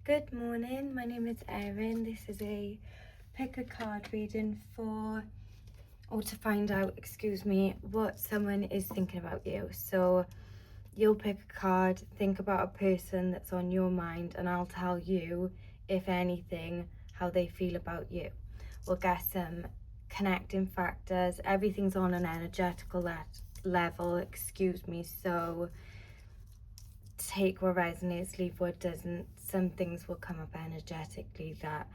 Good morning, my name is Erin. This is a pick a card reading to find out, what someone is thinking about you. So you'll pick a card, think about a person that's on your mind, and I'll tell you, if anything, how they feel about you. We'll get some connecting factors. Everything's on an energetical level, so take what resonates, leave what doesn't. Some things will come up energetically that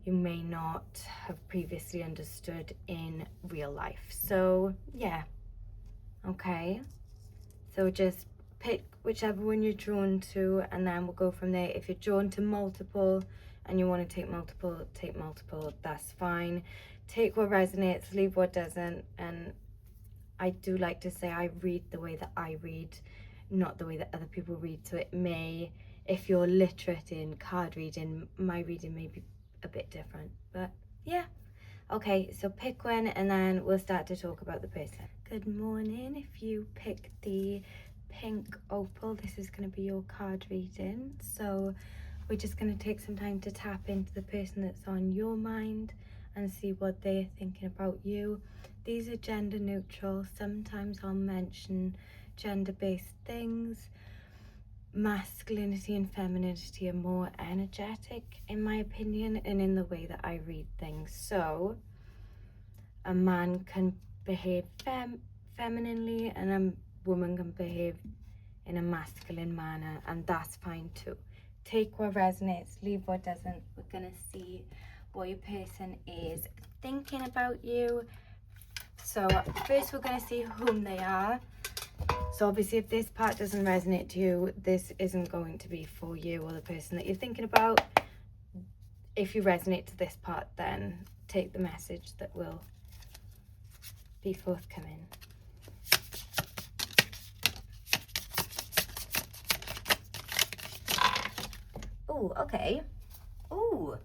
you may not have previously understood in real life. So yeah, okay, so just pick whichever one you're drawn to, and then we'll go from there. If you're drawn to multiple and you want to take multiple, that's fine. Take what resonates, leave what doesn't. And I do like to say I read the way that I read, not the way that other people read. So it may, if you're literate in card reading, my reading may be a bit different, but yeah. Okay, so pick one and then we'll start to talk about the person. Good morning. If you pick the pink opal, this is going to be your card reading. So we're just going to take some time to tap into the person that's on your mind and see what they're thinking about you. These are gender neutral. Sometimes I'll mention gender-based things. Masculinity and femininity are more energetic, in my opinion, and in the way that I read things. So a man can behave femininely and a woman can behave in a masculine manner, and that's fine too. Take what resonates, leave what doesn't. We're gonna see what your person is thinking about you. So first we're gonna see whom they are. So obviously if this part doesn't resonate to you, this isn't going to be for you or the person that you're thinking about. If you resonate to this part, then take the message that will be forthcoming. Oh, okay. Oh,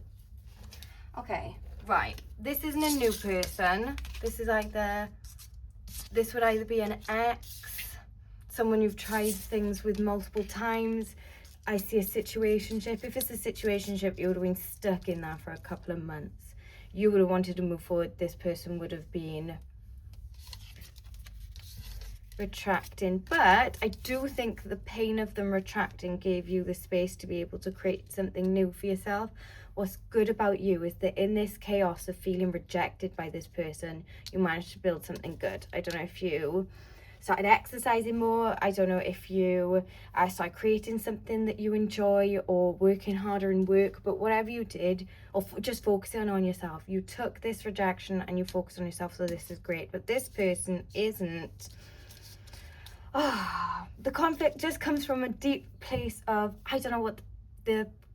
okay, right. This isn't a new person. This is this would either be an ex, someone you've tried things with multiple times. I see a situationship. If it's a situationship, you would have been stuck in that for a couple of months. You would have wanted to move forward. This person would have been retracting, but I do think the pain of them retracting gave you the space to be able to create something new for yourself. What's good about you is that in this chaos of feeling rejected by this person, you managed to build something good. I don't know if you started exercising more. I don't know if you started creating something that you enjoy, or working harder in work, but whatever you did, or just focusing on yourself, you took this rejection and you focused on yourself. So this is great. But this person isn't. The conflict just comes from a deep place of, I don't know what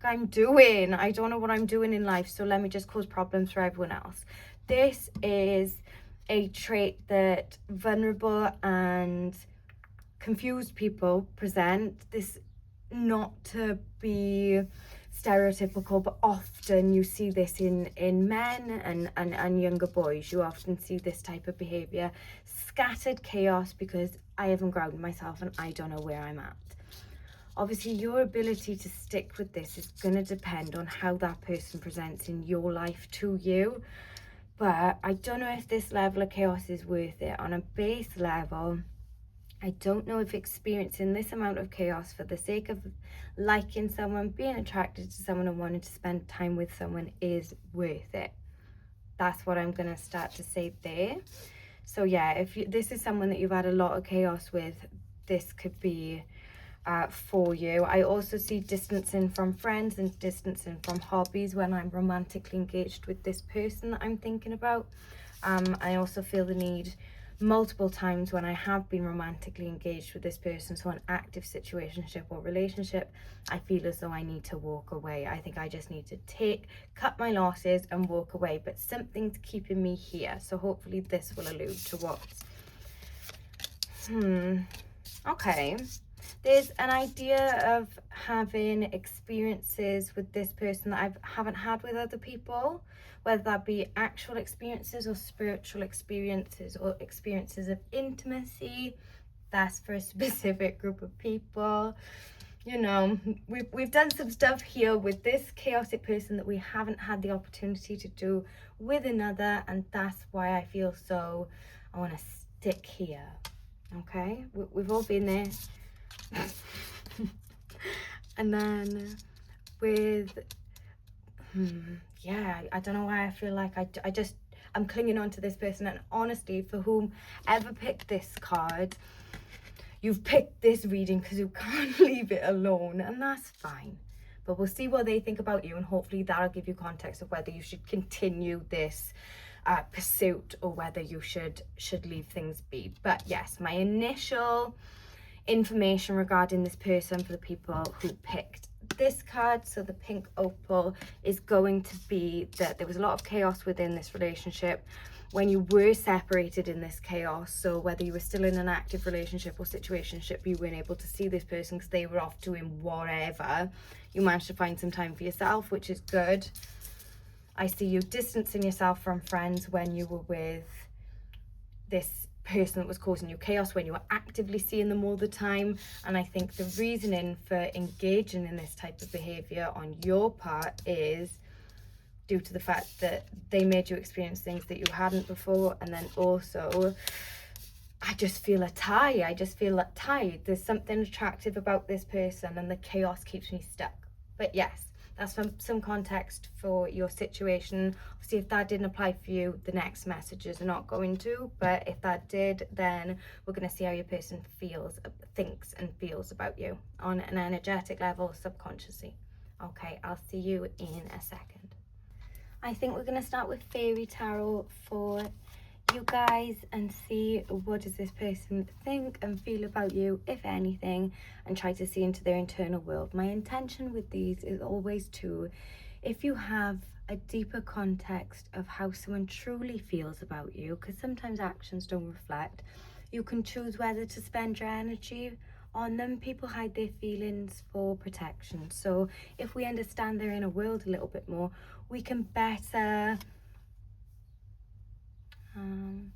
I'm doing. I don't know what I'm doing in life, so let me just cause problems for everyone else. This is a trait that vulnerable and confused people present. This, not to be stereotypical, but often you see this in men and younger boys. You often see this type of behavior, scattered chaos, because I haven't grounded myself and I don't know where I'm at. Obviously your ability to stick with this is going to depend on how that person presents in your life to you, but I don't know if this level of chaos is worth it. On a base level, I don't know if experiencing this amount of chaos for the sake of liking someone, being attracted to someone and wanting to spend time with someone is worth it. That's what I'm going to start to say there. So yeah, if this is someone that you've had a lot of chaos with, this could be for you. I also see distancing from friends and distancing from hobbies when I'm romantically engaged with this person that I'm thinking about. I also feel the need multiple times when I have been romantically engaged with this person, so an active situationship or relationship, I feel as though I need to walk away. I think I just need to cut my losses and walk away, but something's keeping me here. So hopefully this will allude to what. Okay. There's an idea of having experiences with this person that I haven't had with other people, whether that be actual experiences or spiritual experiences or experiences of intimacy. That's for a specific group of people. you know, we've done some stuff here with this chaotic person that we haven't had the opportunity to do with another, and that's why I feel so, I want to stick here. Okay, we've all been there. And then with yeah, I don't know why I feel like I'm clinging on to this person. And honestly, for whomever picked this card, you've picked this reading because you can't leave it alone, and that's fine. But we'll see what they think about you, and hopefully that'll give you context of whether you should continue this pursuit or whether you should leave things be. But yes, my initial information regarding this person for the people who picked this card, so the pink opal, is going to be that there was a lot of chaos within this relationship when you were separated in this chaos. So whether you were still in an active relationship or situationship, you weren't able to see this person because they were off doing whatever. You managed to find some time for yourself, which is good. I see you distancing yourself from friends when you were with this person that was causing you chaos, when you were actively seeing them all the time. And I think the reasoning for engaging in this type of behavior on your part is due to the fact that they made you experience things that you hadn't before. And then also, I just feel a tie. I just feel that tie. There's something attractive about this person, and the chaos keeps me stuck. But yes, that's some context for your situation. Obviously, if that didn't apply for you, the next messages are not going to. But if that did, then we're going to see how your person thinks and feels about you on an energetic level, subconsciously. Okay, I'll see you in a second. I think we're going to start with Fairy Tarot for you guys and see what does this person think and feel about you, if anything, and try to see into their internal world. My intention with these is always to, if you have a deeper context of how someone truly feels about you, because sometimes actions don't reflect, you can choose whether to spend your energy on them. People hide their feelings for protection. So if we understand their inner world a little bit more, we can better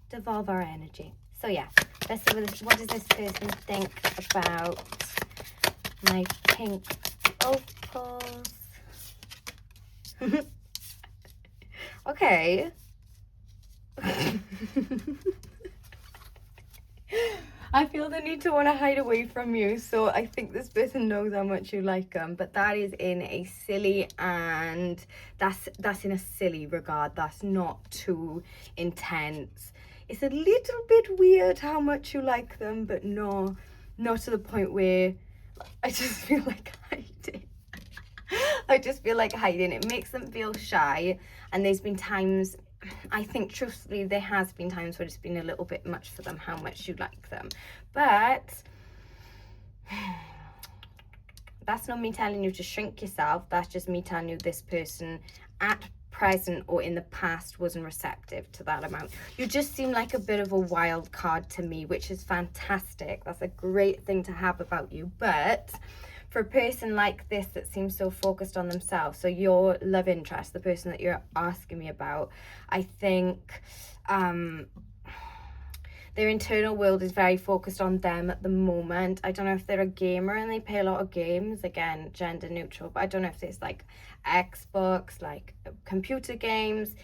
devolve our energy. So yeah, let's see what does this person think about my pink opals. Okay. I feel the need to want to hide away from you, so I think this person knows how much you like them, but that is in a silly, and that's in a silly regard. That's not too intense. It's a little bit weird how much you like them, but no, not to the point where I just feel like hiding. I just feel like hiding. It makes them feel shy, and there's been times, I think truthfully there has been times where it's been a little bit much for them how much you like them. But that's not me telling you to shrink yourself. That's just me telling you this person at present or in the past wasn't receptive to that amount. You just seem like a bit of a wild card to me, which is fantastic. That's a great thing to have about you. But for a person like this that seems so focused on themselves, so your love interest, the person that you're asking me about, I think their internal world is very focused on them at the moment. I don't know if they're a gamer and they play a lot of games, again, gender neutral, but I don't know if it's like Xbox, like computer games.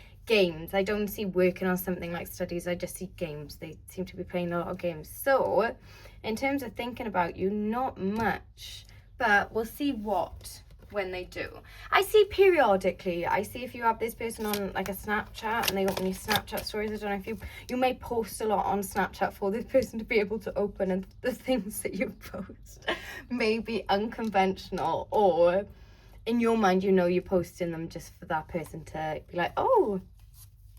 I don't see working on something like studies, I just see games. They seem to be playing a lot of games. So in terms of thinking about you, not much. But we'll see when they do. I see periodically, I see if you have this person on like a Snapchat and they open your Snapchat stories. I don't know if you may post a lot on Snapchat for this person to be able to open, and the things that you post may be unconventional, or in your mind, you know, you're posting them just for that person to be like, oh,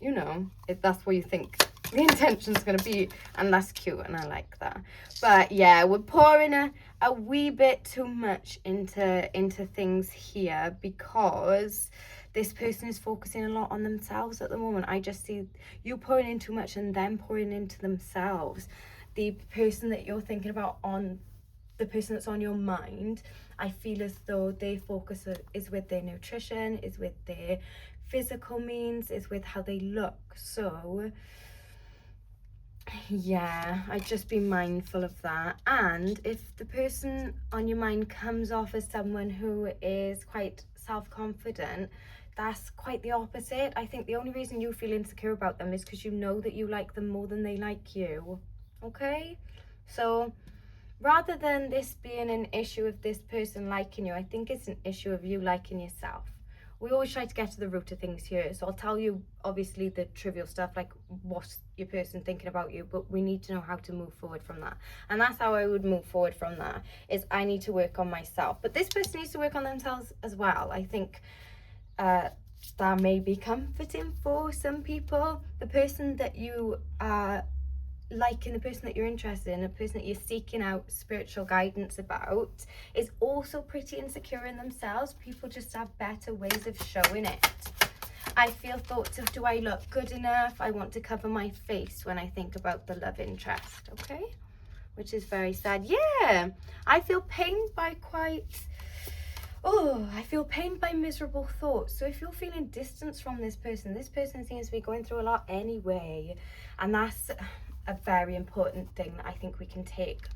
you know, if that's what you think the intention's gonna be, and that's cute and I like that. But yeah, we're pouring a wee bit too much into things here because this person is focusing a lot on themselves at the moment. I just see you pouring in too much and them pouring into themselves. The person that you're thinking about, the person that's on your mind, I feel as though their focus is with their nutrition, is with their physical means, is with how they look. So Yeah, I'd just be mindful of that. And if the person on your mind comes off as someone who is quite self-confident, that's quite the opposite. I think the only reason you feel insecure about them is because you know that you like them more than they like you. Okay? So rather than this being an issue of this person liking you, I think it's an issue of you liking yourself. We always try to get to the root of things here. So I'll tell you, obviously, the trivial stuff, like what's your person thinking about you, but we need to know how to move forward from that. And that's how I would move forward from that, is I need to work on myself. But this person needs to work on themselves as well. I think that may be comforting for some people. The person that you are liking, the person that you're interested in, the person that you're seeking out spiritual guidance about, is also pretty insecure in themselves. People just have better ways of showing it. I feel thoughts of, do I look good enough? I want to cover my face when I think about the love interest, okay? Which is very sad. Yeah, I feel pained by I feel pained by miserable thoughts. So if you're feeling distance from this person seems to be going through a lot anyway. And that's a very important thing that I think we can take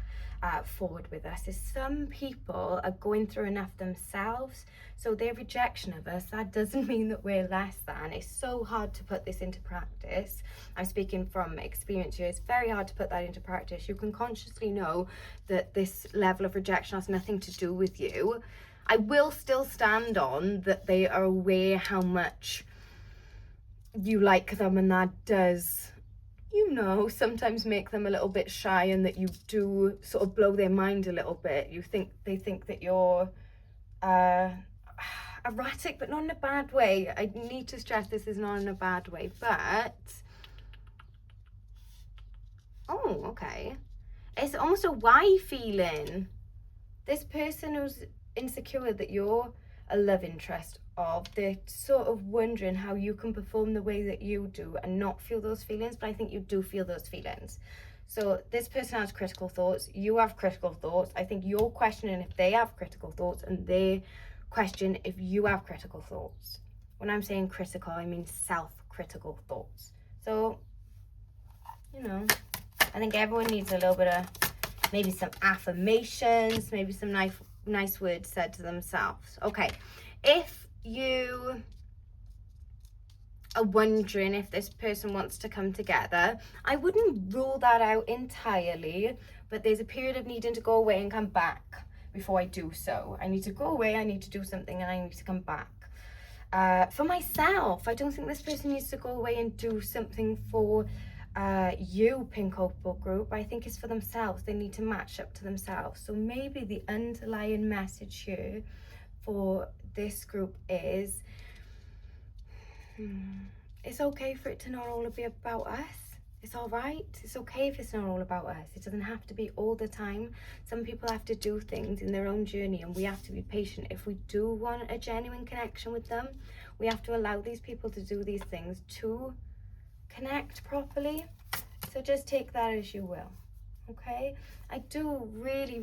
forward with us, is some people are going through enough themselves, so their rejection of us, that doesn't mean that we're less than. It's so hard to put this into practice. I'm speaking from experience here. It's very hard to put that into practice. You can consciously know that this level of rejection has nothing to do with you. I will still stand on that they are aware how much you like them, and that does, you know, sometimes make them a little bit shy, and that you do sort of blow their mind a little bit. They think that you're erratic, but not in a bad way. I need to stress this is not in a bad way, but okay, it's almost a why feeling. This person who's insecure that you're a love interest of, they're sort of wondering how you can perform the way that you do and not feel those feelings, but I think you do feel those feelings. So this person has critical thoughts, you have critical thoughts. I think you're questioning if they have critical thoughts, and they question if you have critical thoughts. When I'm saying critical, I mean self-critical thoughts. So, you know, I think everyone needs a little bit of maybe some affirmations, maybe some nice words said to themselves. Okay, if you are wondering if this person wants to come together, I wouldn't rule that out entirely, but there's a period of needing to go away and come back before I do so. I need to go away, I need to do something, and I need to come back. For myself, I don't think this person needs to go away and do something for you, Pink Opal group. I think it's for themselves. They need to match up to themselves. So maybe the underlying message here for this group is it's okay for it to not all be about us. It's all right. It's okay if it's not all about us. It doesn't have to be all the time. Some people have to do things in their own journey, and we have to be patient. If we do want a genuine connection with them, we have to allow these people to do these things to connect properly. So just take that as you will, okay? I do really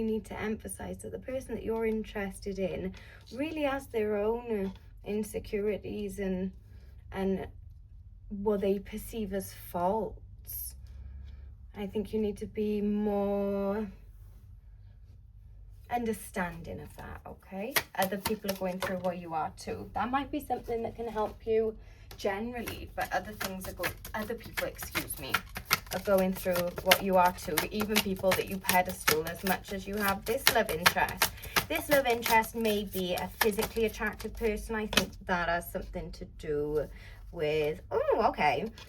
need to emphasize that the person that you're interested in really has their own insecurities and what they perceive as faults. I think you need to be more understanding of that, okay? Other people are going through what you are too. That might be something that can help you generally, but other people are going through what you are too. Even people that you pedestal as much as you have this love interest. This love interest may be a physically attractive person. I think that has something to do with,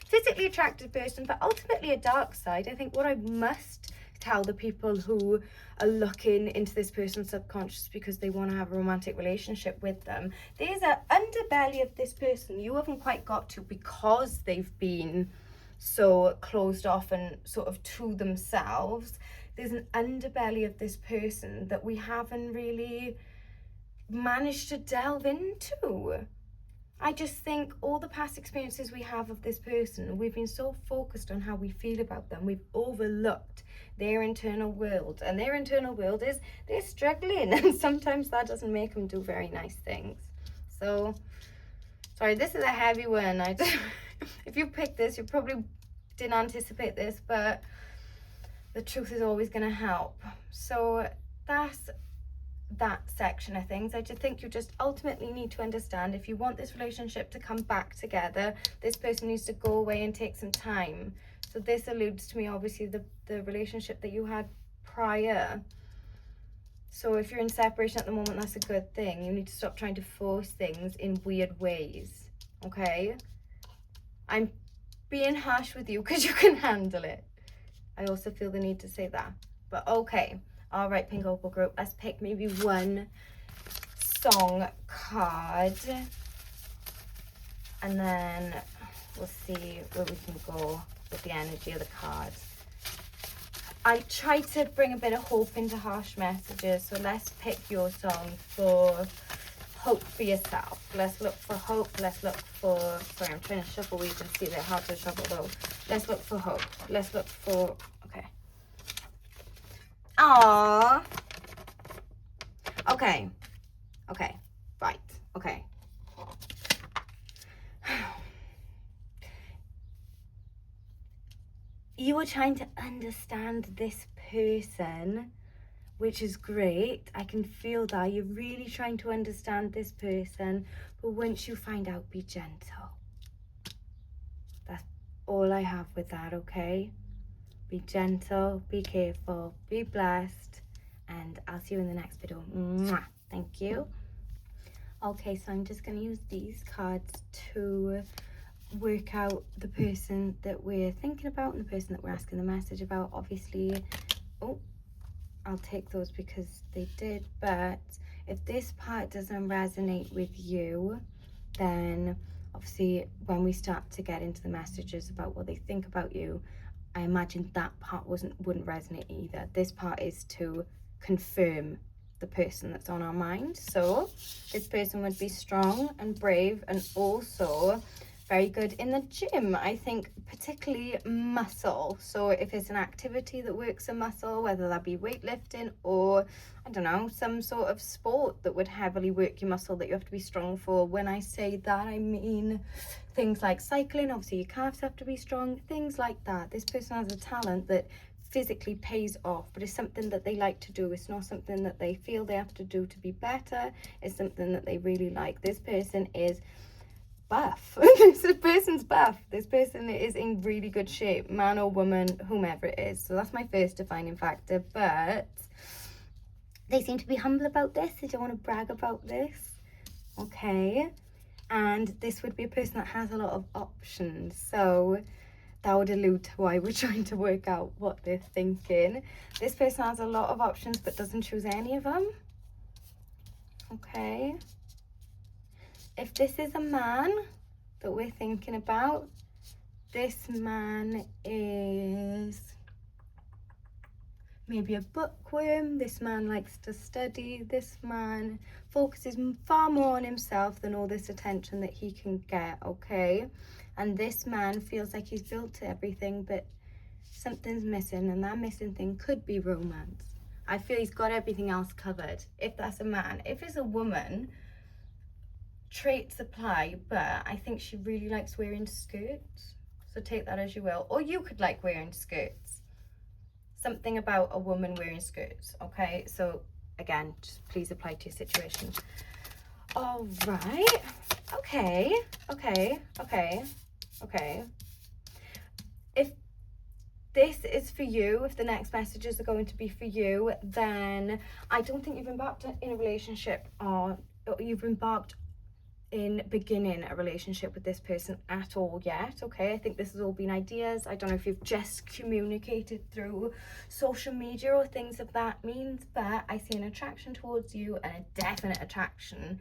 physically attractive person, but ultimately a dark side. I think what I must tell the people who are looking into this person's subconscious because they want to have a romantic relationship with them, there's an underbelly of this person you haven't quite got to, because they've been so closed off and sort of to themselves. There's an underbelly of this person that we haven't really managed to delve into. I just think all the past experiences we have of this person, we've been so focused on how we feel about them, we've overlooked their internal world. And their internal world is they're struggling, and sometimes that doesn't make them do very nice things. So, sorry, this is a heavy one. If you pick this, you're probably didn't anticipate this, but the truth is always going to help. So that's that section of things. I just think you just ultimately need to understand, if you want this relationship to come back together, this person needs to go away and take some time. So this alludes to me, obviously, the relationship that you had prior. So if you're in separation at the moment, that's a good thing. You need to stop trying to force things in weird ways, okay? I'm being harsh with you because you can handle it. I also feel the need to say that. But okay. All right, Pink Opal Group. Let's pick maybe one song card. And then we'll see where we can go with the energy of the cards. I try to bring a bit of hope into harsh messages, so let's pick your song for hope for yourself. Let's look for hope. Let's look for, sorry, I'm trying to shuffle where you can see they're hard to shuffle though. Let's look for hope. Let's look for, okay. Aww. Okay. Okay. Right. Okay. You are trying to understand this person, which is great. I can feel that. You're really trying to understand this person. But once you find out, be gentle. That's all I have with that, okay? Be gentle, be careful, be blessed. And I'll see you in the next video. Mwah. Thank you. Okay, so I'm just going to use these cards to work out the person that we're thinking about and the person that we're asking the message about. Obviously, oh, I'll take those because they did, but if this part doesn't resonate with you, then obviously when we start to get into the messages about what they think about you, I imagine that part wouldn't resonate either. This part is to confirm the person that's on our mind. So this person would be strong and brave and also very good in the gym. I think particularly muscle. So if it's an activity that works a muscle, whether that be weightlifting or, I don't know, some sort of sport that would heavily work your muscle that you have to be strong for. When I say that, I mean things like cycling. Obviously your calves have to be strong, things like that. This person has a talent that physically pays off, but it's something that they like to do. It's not something that they feel they have to do to be better. It's something that they really like. This person is buff. This person's buff. This person is in really good shape, man or woman, whomever it is. So that's my first defining factor. But they seem to be humble about this. They don't want to brag about this. Okay. And this would be a person that has a lot of options. So that would allude to why we're trying to work out what they're thinking. This person has a lot of options but doesn't choose any of them. Okay. If this is a man that we're thinking about, this man is maybe a bookworm. This man likes to study. This man focuses far more on himself than all this attention that he can get, okay? And this man feels like he's built to everything, but something's missing, and that missing thing could be romance. I feel he's got everything else covered, if that's a man. If it's a woman, traits apply, but I think she really likes wearing skirts, so take that as you will. Or you could like wearing skirts. Something about a woman wearing skirts, okay? So again, just please apply to your situation. All right. Okay. If this is for you, if the next messages are going to be for you, then I don't think you've embarked in a relationship, or you've embarked in beginning a relationship with this person at all yet, okay? I think this has all been ideas. I don't know if you've just communicated through social media or things of that means, but I see an attraction towards you and a definite attraction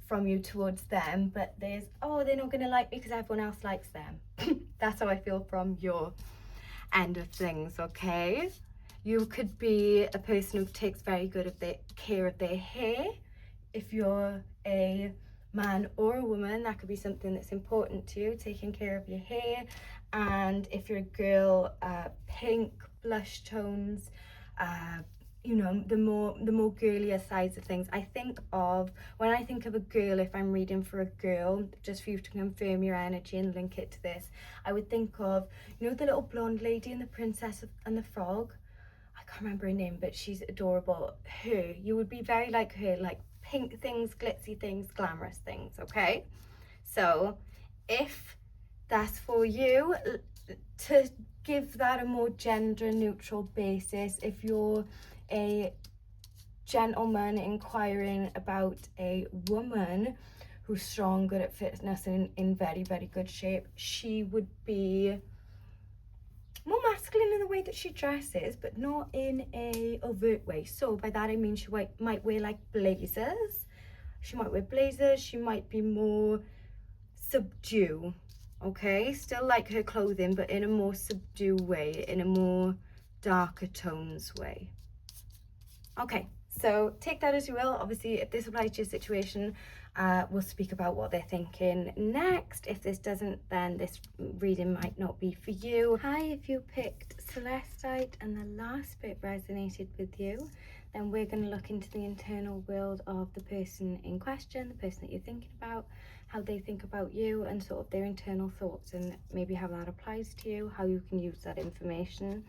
from you towards them. But there's, oh, they're not gonna like me because everyone else likes them. That's how I feel from your end of things, okay? You could be a person who takes very good care of their hair. If you're a man or a woman, that could be something that's important to you, taking care of your hair. And if you're a girl, pink, blush tones, you know, the more girlier sides of things. When I think of a girl, if I'm reading for a girl, just for you to confirm your energy and link it to this, I would think of, you know, the little blonde lady in The Princess and the Frog. I can't remember her name, but she's adorable. Her, you would be very like her, like pink things, glitzy things, glamorous things, okay? So if that's for you, to give that a more gender neutral basis, if you're a gentleman inquiring about a woman who's strong, good at fitness, and in very, very good shape, she would be more masculine in the way that she dresses, but not in a overt way. So by that I mean she might wear like blazers. She might wear blazers. She might be more subdue, okay? Still like her clothing, but in a more subdue way, in a more darker tones way. Okay, so take that as you will. Obviously, if this applies to your situation, we'll speak about what they're thinking next. If this doesn't, then this reading might not be for you. Hi, if you picked Celestite and the last bit resonated with you, then we're going to look into the internal world of the person in question, the person that you're thinking about, how they think about you, and sort of their internal thoughts, and maybe how that applies to you, how you can use that information.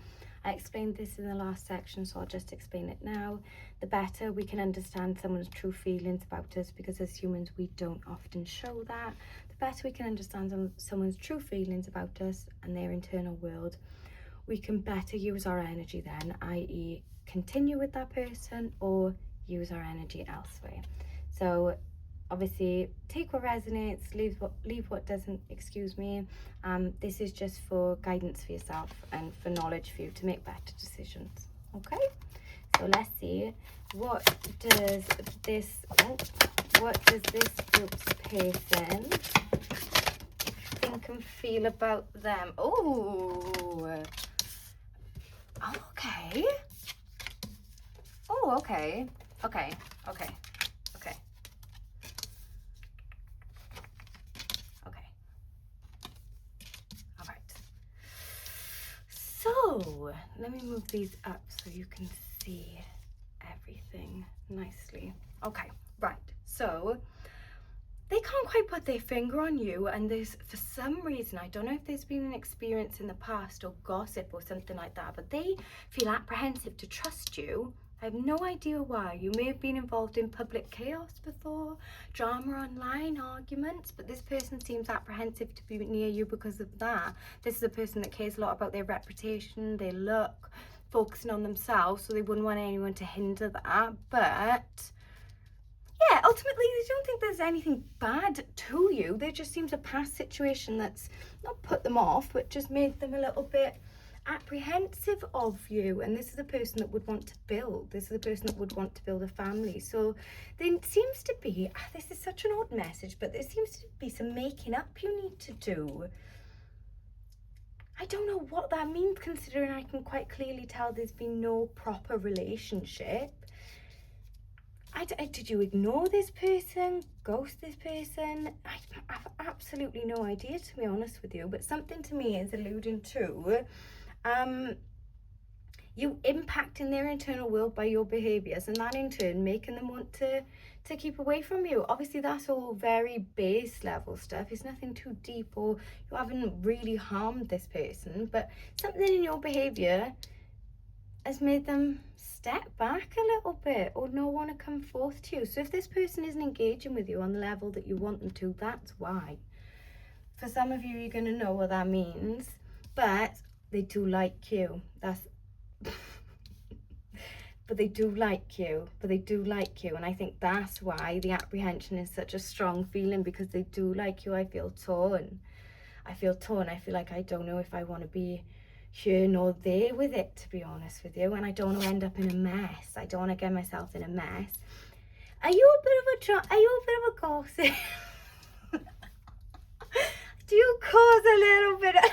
I explained this in the last section, so I'll just explain it now. The better we can understand someone's true feelings about us, because as humans we don't often show that, the better we can understand someone's true feelings about us and their internal world, we can better use our energy then, i.e. continue with that person or use our energy elsewhere. So obviously take what resonates, leave what doesn't, excuse me. This is just for guidance for yourself and for knowledge for you to make better decisions, okay? So let's see, what does this group's person think and feel about them? Okay. Okay. All right. So let me move these up so you can see everything nicely. Okay, right. So they can't quite put their finger on you, and there's, for some reason, I don't know if there's been an experience in the past or gossip or something like that, but they feel apprehensive to trust you. I have no idea why. You may have been involved in public chaos before, drama online, arguments, but this person seems apprehensive to be near you because of that. This is a person that cares a lot about their reputation, their look, focusing on themselves, so they wouldn't want anyone to hinder that. But yeah, ultimately they don't think there's anything bad to you. There just seems a past situation that's not put them off, but just made them a little bit apprehensive of you. And this is a person that would want to build. This is a person that would want to build a family. So there seems to be, this is such an odd message, but there seems to be some making up you need to do. I don't know what that means, considering I can quite clearly tell there's been no proper relationship. Did you ignore this person, ghost this person? I've absolutely no idea, to be honest with you, but something to me is alluding to you impacting their internal world by your behaviours, and that in turn making them want to keep away from you. Obviously that's all very base level stuff. It's nothing too deep, or you haven't really harmed this person, but something in your behaviour has made them step back a little bit or not want to come forth to you. So if this person isn't engaging with you on the level that you want them to, that's why. For some of you, you're going to know what that means, but they do like you. But they do like you, and I think that's why the apprehension is such a strong feeling, because they do like you. I feel torn. I feel like I don't know if I want to be here nor there with it, to be honest with you, and I don't want to end up in a mess. I don't want to get myself in a mess. Are you a bit of a gossip? Do you cause a little bit of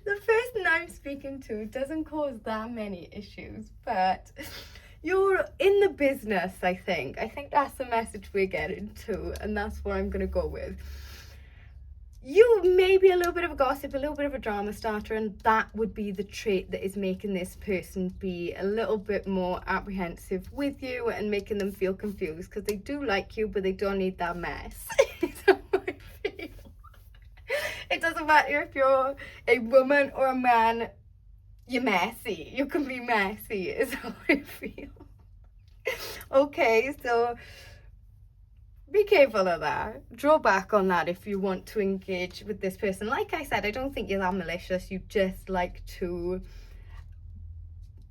the person I'm speaking to doesn't cause that many issues, but you're in the business. I think that's the message we're getting to, and that's what I'm gonna go with. you may be a little bit of a gossip, a little bit of a drama starter, and that would be the trait that is making this person be a little bit more apprehensive with you and making them feel confused, because they do like you, but they don't need that mess. That's how I feel. It doesn't matter if you're a woman or a man, you're messy. You can be messy, is how I feel. Okay, so be careful of that. Draw back on that if you want to engage with this person. Like I said, I don't think you're that malicious. You just like to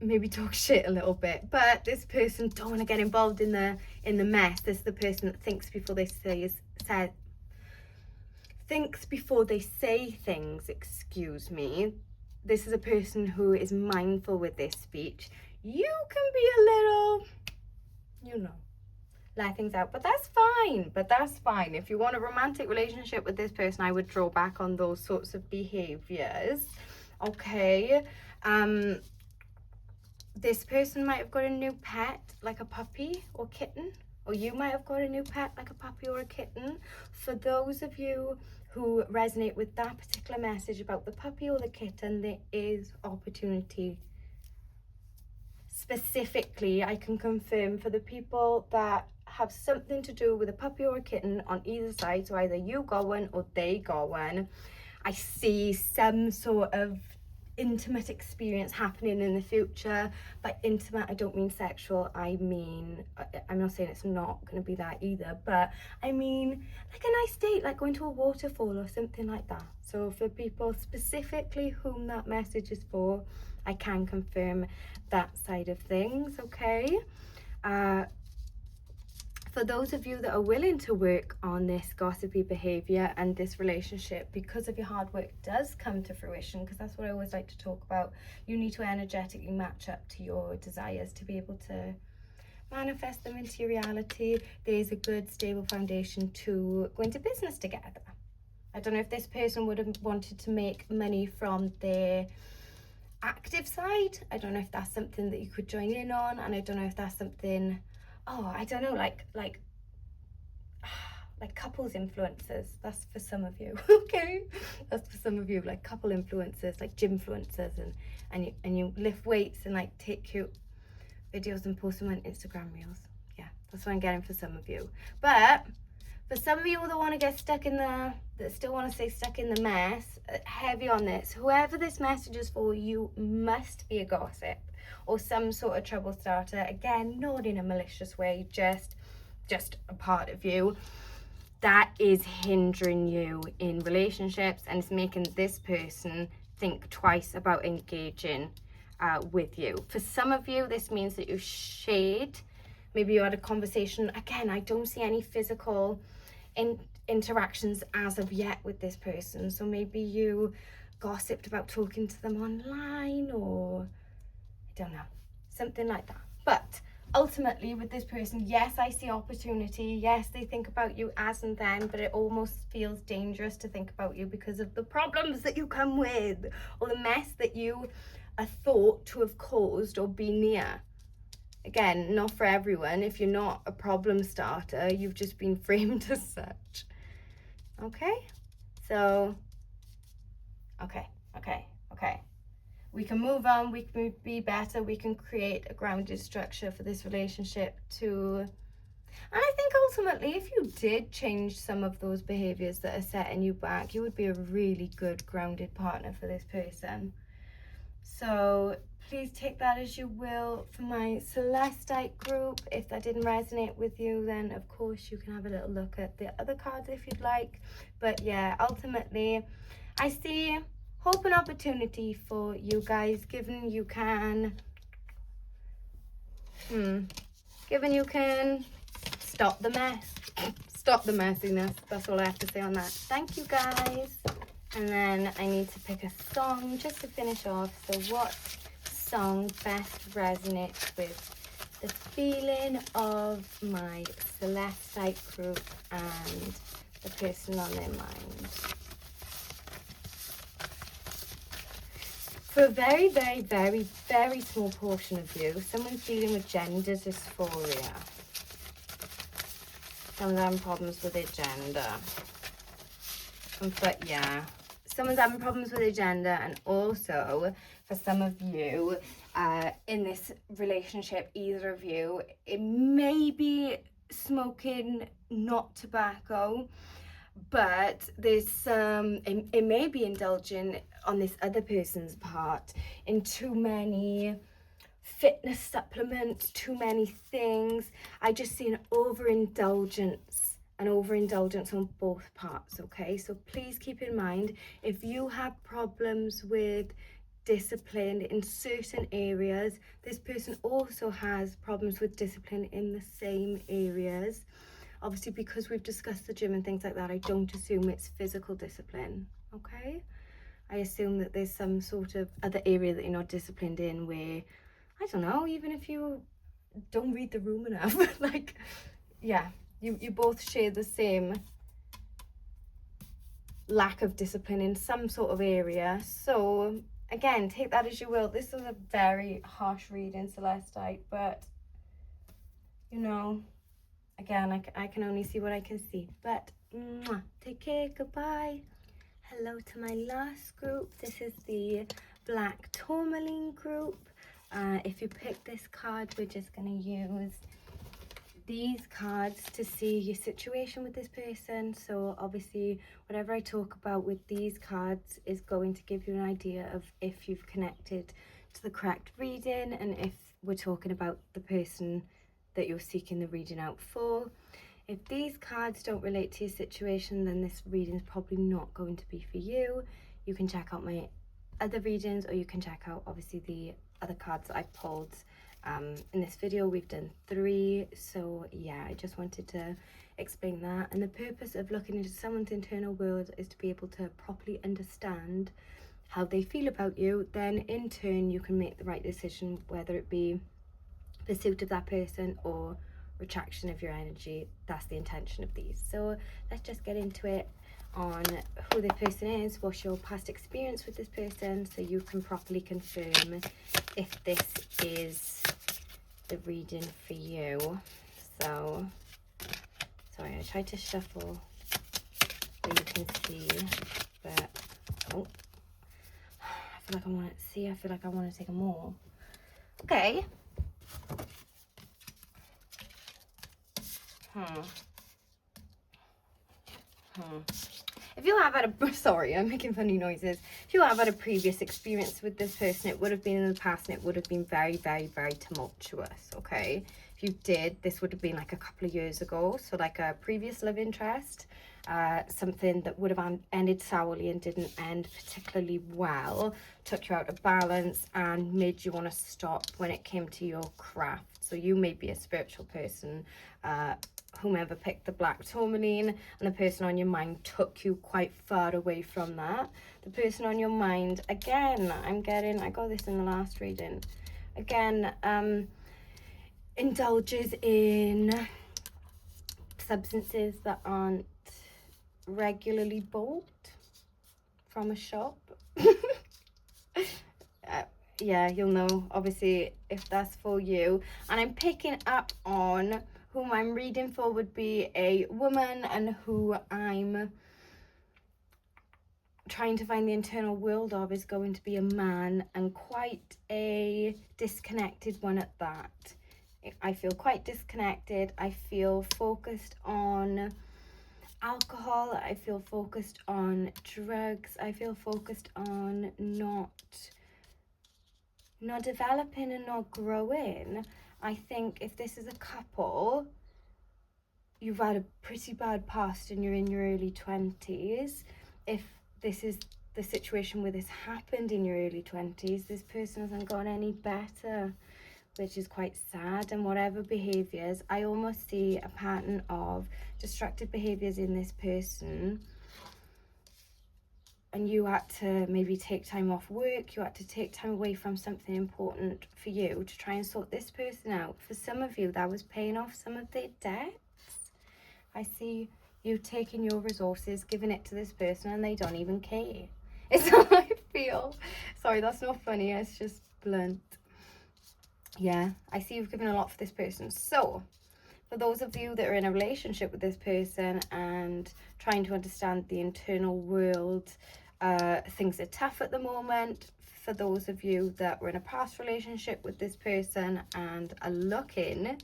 maybe talk shit a little bit. But this person don't want to get involved in the mess. This is the person that thinks before they say things, excuse me. This is a person who is mindful with their speech. You can be a little, you know, let things out, but that's fine. If you want a romantic relationship with this person, I would draw back on those sorts of behaviors. Okay. This person might have got a new pet, like a puppy or kitten, or you might have got a new pet, like a puppy or a kitten. For those of you who resonate with that particular message about the puppy or the kitten, there is opportunity. Specifically, I can confirm for the people that have something to do with a puppy or a kitten on either side, so either you got one or they got one, I see some sort of intimate experience happening in the future. By intimate, I don't mean sexual. I mean, I'm not saying it's not going to be that either, but I mean like a nice date, like going to a waterfall or something like that. So for people specifically whom that message is for, I can confirm that side of things. Okay. For those of you that are willing to work on this gossipy behavior and this relationship, because of your hard work does come to fruition, because that's what I always like to talk about, you need to energetically match up to your desires to be able to manifest them into your reality. There's a good stable foundation to go into business together. I don't know if this person would have wanted to make money from their active side. I don't know if that's something that you could join in on, and I don't know if that's something, I don't know, like couples influencers. That's for some of you. Okay, that's for some of you, like couple influencers, like gym influencers, and you lift weights and like take cute videos and post them on Instagram reels. Yeah, that's what I'm getting for some of you. But for some of you that want to get stuck in that still want to stay stuck in the mess, heavy on this. Whoever this message is for, you must be a gossip or some sort of trouble starter. Again, not in a malicious way, just a part of you that is hindering you in relationships, and it's making this person think twice about engaging with you. For some of you, this means that you shared, maybe you had a conversation. Again, I don't see any physical interactions as of yet with this person, so maybe you gossiped about talking to them online, or I don't know, something like that. But ultimately with this person, yes, I see opportunity. Yes, they think about you as and then, but it almost feels dangerous to think about you because of the problems that you come with, or the mess that you are thought to have caused or be near. Again, not for everyone. If you're not a problem starter, you've just been framed as such. Okay? So, okay. We can move on, we can be better, we can create a grounded structure for this relationship to... And I think ultimately, if you did change some of those behaviors that are setting you back, you would be a really good grounded partner for this person. So please take that as you will for my Celestite group. If that didn't resonate with you, then of course you can have a little look at the other cards if you'd like. But yeah, ultimately, I see hope and opportunity for you guys, given you can stop the mess. Stop the messiness. That's all I have to say on that. Thank you guys. And then I need to pick a song just to finish off. So what song best resonates with the feeling of my Celestite group and the person on their mind? For a very, very, very, very small portion of you, someone's dealing with gender dysphoria. Someone's having problems with their gender. But yeah, someone's having problems with agenda, and also for some of you in this relationship, either of you, it may be smoking, not tobacco, but there's some, it may be indulging on this other person's part in too many fitness supplements, too many things. I just see an overindulgence on both parts, okay? So please keep in mind, if you have problems with discipline in certain areas, this person also has problems with discipline in the same areas. Obviously, because we've discussed the gym and things like that, I don't assume it's physical discipline, okay? I assume that there's some sort of other area that you're not disciplined in where, I don't know, even if you don't read the room enough, like, yeah, you both share the same lack of discipline in some sort of area. So again, take that as you will. This is a very harsh reading, Celestite, but you know, again, I can only see what I can see. But take care, goodbye. Hello to my last group. This is the Black Tourmaline group. If you pick this card, we're just going to use these cards to see your situation with this person. So obviously, whatever I talk about with these cards is going to give you an idea of if you've connected to the correct reading, and if we're talking about the person that you're seeking the reading out for. If these cards don't relate to your situation, then this reading is probably not going to be for you. You can check out my other readings, or you can check out obviously the other cards that I pulled in this video. We've done 3, so yeah, I just wanted to explain that. And the purpose of looking into someone's internal world is to be able to properly understand how they feel about you. Then in turn you can make the right decision, whether it be pursuit of that person or retraction of your energy. That's the intention of these. So let's just get into it on who this person is, what's your past experience with this person, so you can properly confirm if this is the reading for you. So sorry, I tried to shuffle so you can see, but oh, I feel like I want to take more. Okay. If you have had a, sorry, I'm making funny noises. If you have had a previous experience with this person, it would have been in the past, and it would have been very, very, very tumultuous, okay? If you did, this would have been like a couple of years ago. So like a previous love interest, something that would have ended sourly and didn't end particularly well, took you out of balance and made you want to stop when it came to your craft. So you may be a spiritual person, whomever picked the Black Tourmaline, and the person on your mind took you quite far away from that. The person on your mind, again, I got this in the last reading, again, indulges in substances that aren't regularly bought from a shop. Yeah, you'll know obviously if that's for you. And I'm picking up on whom I'm reading for would be a woman, and who I'm trying to find the internal world of is going to be a man, and quite a disconnected one at that. I feel quite disconnected. I feel focused on alcohol. I feel focused on drugs. I feel focused on not developing and not growing. I think if this is a couple, you've had a pretty bad past and you're in your early 20s. If this is the situation where this happened in your early 20s, this person hasn't gotten any better, which is quite sad. And whatever behaviours, I almost see a pattern of destructive behaviours in this person, and you had to maybe take time off work, you had to take time away from something important for you to try and sort this person out. For some of you, that was paying off some of their debts. I see you taking your resources, giving it to this person, and they don't even care. It's how I feel. Sorry, that's not funny, it's just blunt. Yeah, I see you've given a lot for this person. So For those of you that are in a relationship with this person and trying to understand the internal world, things are tough at the moment. For those of you that were in a past relationship with this person and are looking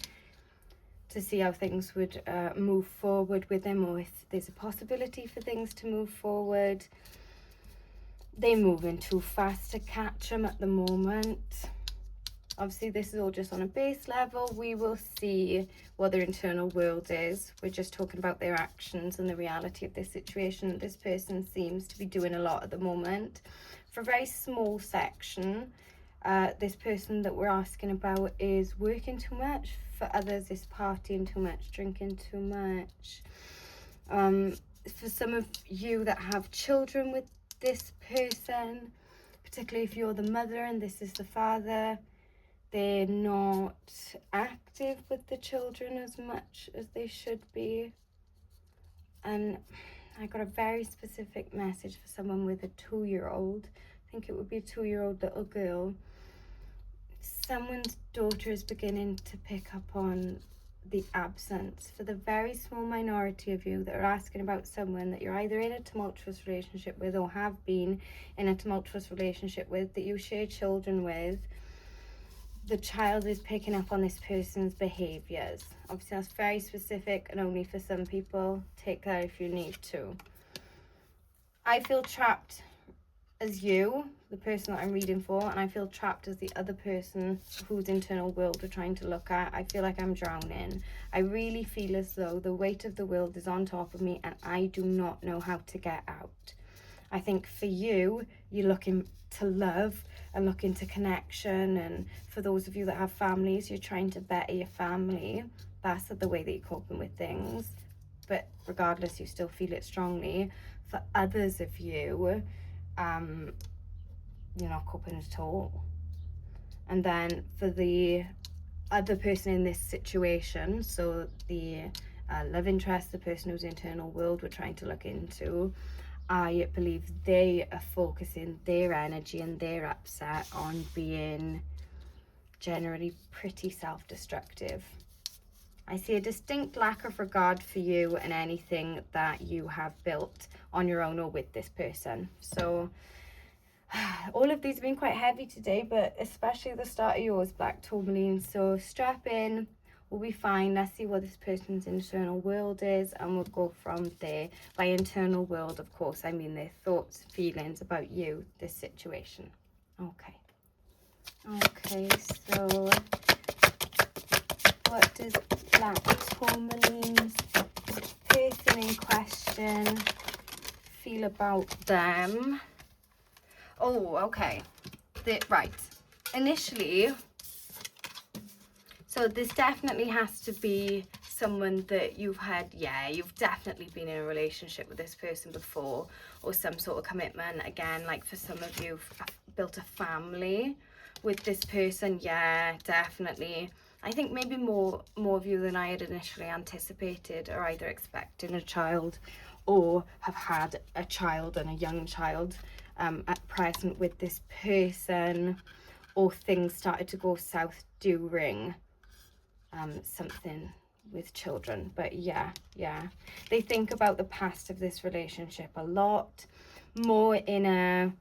to see how things would move forward with them, or if there's a possibility for things to move forward, they're moving too fast to catch them at the moment. Obviously, this is all just on a base level. We will see what their internal world is. We're just talking about their actions and the reality of this situation. This person seems to be doing a lot at the moment. For a very small section, this person that we're asking about is working too much. For others, is partying too much, drinking too much. For some of you that have children with this person, particularly if you're the mother and this is the father, they're not active with the children as much as they should be. And I got a very specific message for someone with a 2-year-old. I think it would be a 2-year-old little girl. Someone's daughter is beginning to pick up on the absence. For the very small minority of you that are asking about someone that you're either in a tumultuous relationship with or have been in a tumultuous relationship with, that you share children with, the child is picking up on this person's behaviors. Obviously, that's very specific and only for some people. Take that if you need to. I feel trapped as you, the person that I'm reading for, and I feel trapped as the other person whose internal world we're trying to look at. I feel like I'm drowning. I really feel as though the weight of the world is on top of me and I do not know how to get out. I think for you, you're looking to love and looking to connection, and for those of you that have families, you're trying to better your family. That's the way that you're coping with things, but regardless, you still feel it strongly. For others of you, you're not coping at all. And then for the other person in this situation, so the love interest, the person whose internal world we're trying to look into, I believe they are focusing their energy and their upset on being generally pretty self-destructive. I see a distinct lack of regard for you and anything that you have built on your own or with this person. So all of these have been quite heavy today, but especially the start of yours, Black Tourmaline. So strap in. We'll be fine. Let's see what this person's internal world is, and we'll go from there. By internal world, of course, I mean their thoughts, feelings about you, this situation. Okay. Okay, so what does Black Tourmaline's person in question feel about them? Oh, okay. Right. Initially, so this definitely has to be someone that you've definitely been in a relationship with this person before, or some sort of commitment. Again, like for some of you, built a family with this person. Yeah, definitely. I think maybe more of you than I had initially anticipated are either expecting a child or have had a child and a young child at present with this person, or things started to go south during something with children. But yeah, they think about the past of this relationship a lot, more in a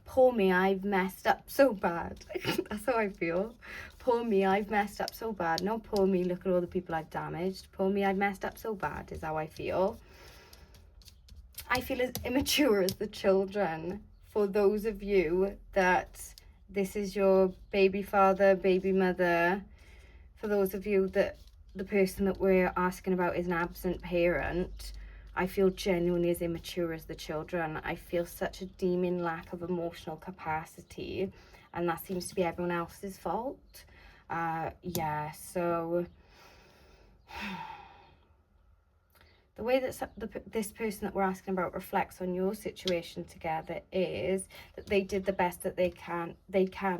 poor me, I've messed up so bad. That's how I feel. Poor me, I've messed up so bad. No, poor me, look at all the people I've damaged. Poor me, I've messed up so bad is how I feel. I feel as immature as the children. For those of you that this is your baby father, baby mother, for those of you that the person that we're asking about is an absent parent, I feel genuinely as immature as the children. I feel such a demon lack of emotional capacity, and that seems to be everyone else's fault. Yeah, so the way that this person that we're asking about reflects on your situation together is that they did the best that they can,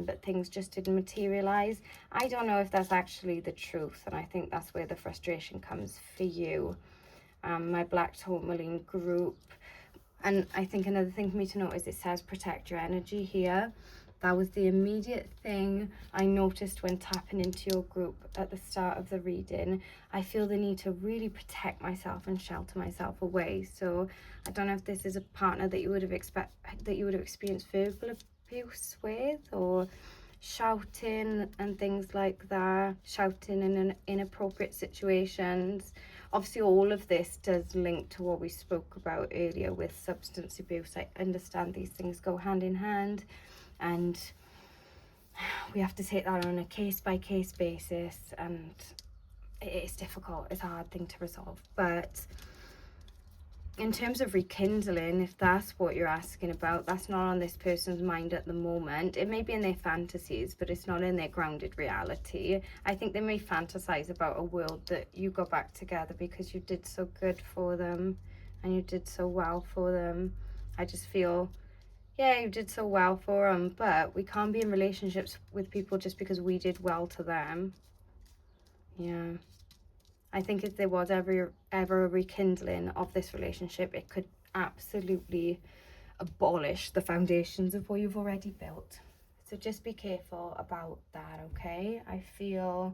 but things just didn't materialize. I don't know if that's actually the truth, and I think that's where the frustration comes for you, my Black Tourmaline group. And I think another thing for me to note is it says protect your energy here. That was the immediate thing I noticed when tapping into your group at the start of the reading. I feel the need to really protect myself and shelter myself away. So I don't know if this is a partner that you would have experienced verbal abuse with, or shouting and things like that, shouting in inappropriate situations. Obviously all of this does link to what we spoke about earlier with substance abuse. I understand these things go hand in hand, and we have to take that on a case-by-case basis, and it is difficult. It's a hard thing to resolve. But in terms of rekindling, if that's what you're asking about, that's not on this person's mind at the moment. It may be in their fantasies, but it's not in their grounded reality. I think they may fantasize about a world that you got back together because you did so good for them and you did so well for them. I just feel, yeah, you did so well for them, but we can't be in relationships with people just because we did well to them. Yeah. I think if there was ever a rekindling of this relationship, it could absolutely abolish the foundations of what you've already built. So just be careful about that, okay? I feel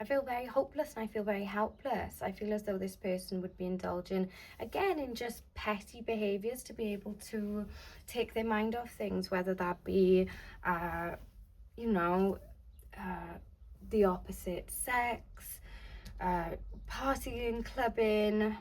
very hopeless and I feel very helpless. I feel as though this person would be indulging again in just petty behaviors to be able to take their mind off things, whether that be you know, the opposite sex, partying, clubbing,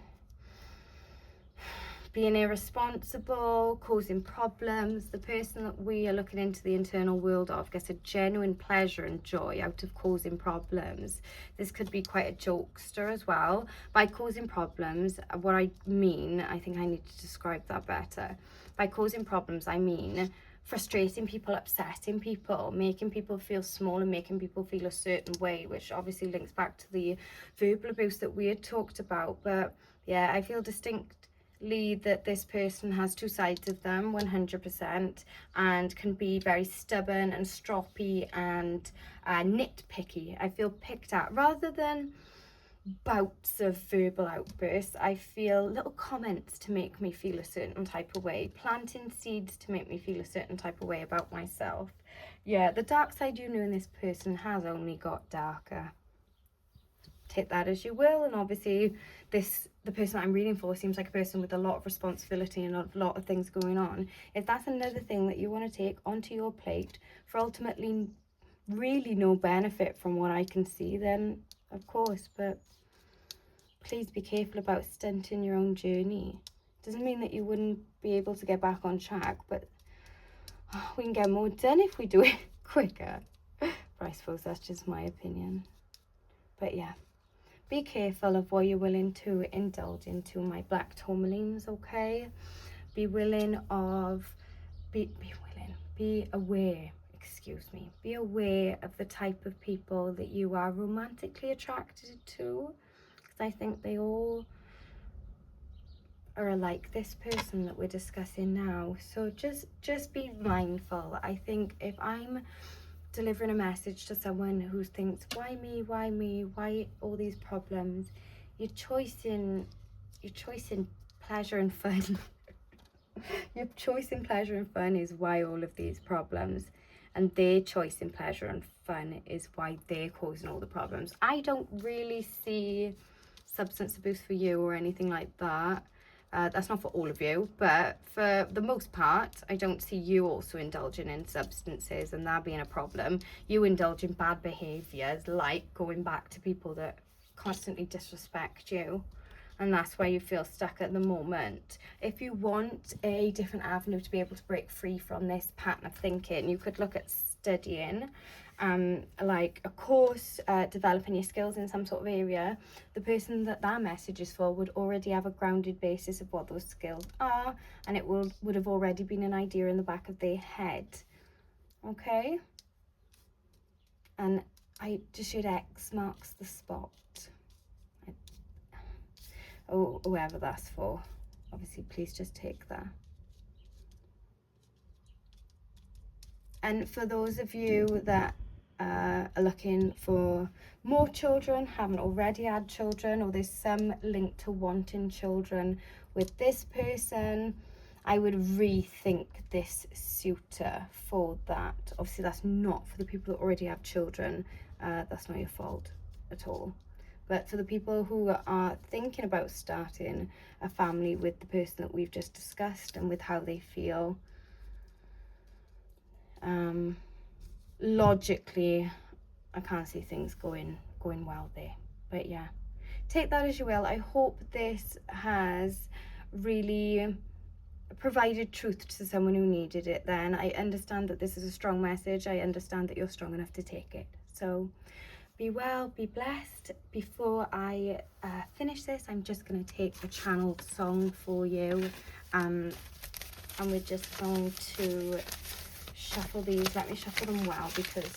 being irresponsible, causing problems. The person that we are looking into the internal world of gets a genuine pleasure and joy out of causing problems. This could be quite a jokester as well. By causing problems, what I mean, I think I need to describe that better. By causing problems, I mean frustrating people, upsetting people, making people feel small and making people feel a certain way, which obviously links back to the verbal abuse that we had talked about. But yeah, I feel distinctly that this person has two sides of them, 100%, and can be very stubborn and stroppy and nitpicky. I feel picked at rather than bouts of verbal outbursts. I feel little comments to make me feel a certain type of way, planting seeds to make me feel a certain type of way about myself. Yeah, the dark side you know in this person has only got darker. Take that as you will. And obviously the person I'm reading for seems like a person with a lot of responsibility and a lot of things going on. If that's another thing that you want to take onto your plate for ultimately really no benefit from what I can see, then of course, but please be careful about stunting your own journey. Doesn't mean that you wouldn't be able to get back on track, but we can get more done if we do it quicker. But I suppose that's just my opinion. But yeah, be careful of what you're willing to indulge into, my black tourmalines, okay? Be aware, be aware of the type of people that you are romantically attracted to, because I think they all are like this person that we're discussing now. So just be mindful. I think if I'm delivering a message to someone who thinks, why me, why all these problems, your choice in pleasure and fun your choice in pleasure and fun is why all of these problems, and their choice in pleasure and fun is why they're causing all the problems. I don't really see substance abuse for you or anything like that. That's not for all of you, but for the most part, I don't see you also indulging in substances and that being a problem. You indulge in bad behaviours, like going back to people that constantly disrespect you, and that's where you feel stuck at the moment. If you want a different avenue to be able to break free from this pattern of thinking, you could look at studying, like a course, developing your skills in some sort of area. The person that message is for would already have a grounded basis of what those skills are, and it would have already been an idea in the back of their head, okay? And I just should X marks the spot. Or whoever that's for, obviously please just take that. And for those of you that are looking for more children, haven't already had children, or there's some link to wanting children with this person, I would rethink this suitor for that. Obviously, that's not for the people that already have children. That's not your fault at all. But for the people who are thinking about starting a family with the person that we've just discussed and with how they feel, logically, I can't see things going well there. But yeah, take that as you will. I hope this has really provided truth to someone who needed it then. I understand that this is a strong message. I understand that you're strong enough to take it. So be well, be blessed. Before I finish this, I'm just going to take a channeled song for you. And we're just going to shuffle these. Let me shuffle them well, because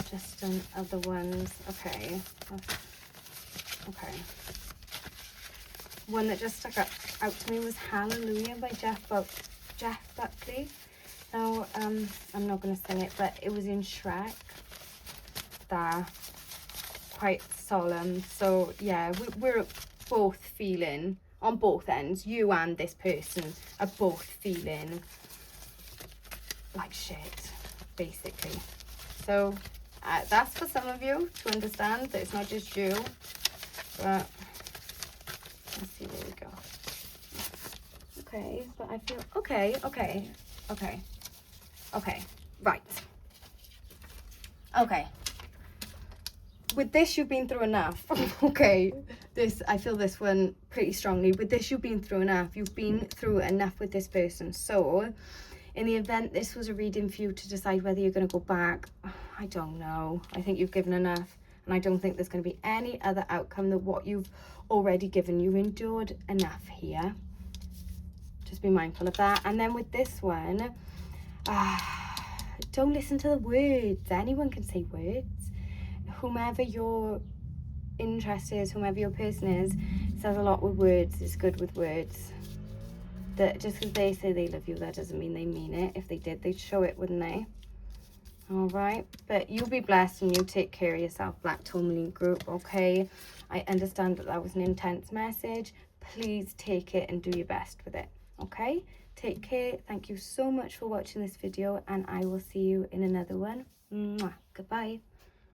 I've just done other ones. Okay. Okay. One that just stuck out to me was Hallelujah by Jeff Buckley. Now, I'm not going to sing it, but it was in Shrek. There. Quite solemn. So, yeah, we're both feeling, on both ends, you and this person are both feeling like shit, basically. So, that's for some of you to understand that it's not just you, but let's see where we go. Okay, but I feel okay, right. Okay. With this, you've been through enough. Okay, I feel this one pretty strongly. With this, you've been through enough. You've been through enough with this person. So, in the event this was a reading for you to decide whether you're going to go back, I don't know. I think you've given enough. And I don't think there's going to be any other outcome than what you've already given. You've endured enough here. Just be mindful of that. And then with this one, don't listen to the words. Anyone can say words. Whomever your interest is, whomever your person is, says a lot with words, is good with words. That just because they say they love you, that doesn't mean they mean it. If they did, they'd show it, wouldn't they? All right, but you'll be blessed and you take care of yourself, Black Tourmaline group, okay? I understand that that was an intense message. Please take it and do your best with it, okay? Take care. Thank you so much for watching this video, and I will see you in another one. Mwah. Goodbye.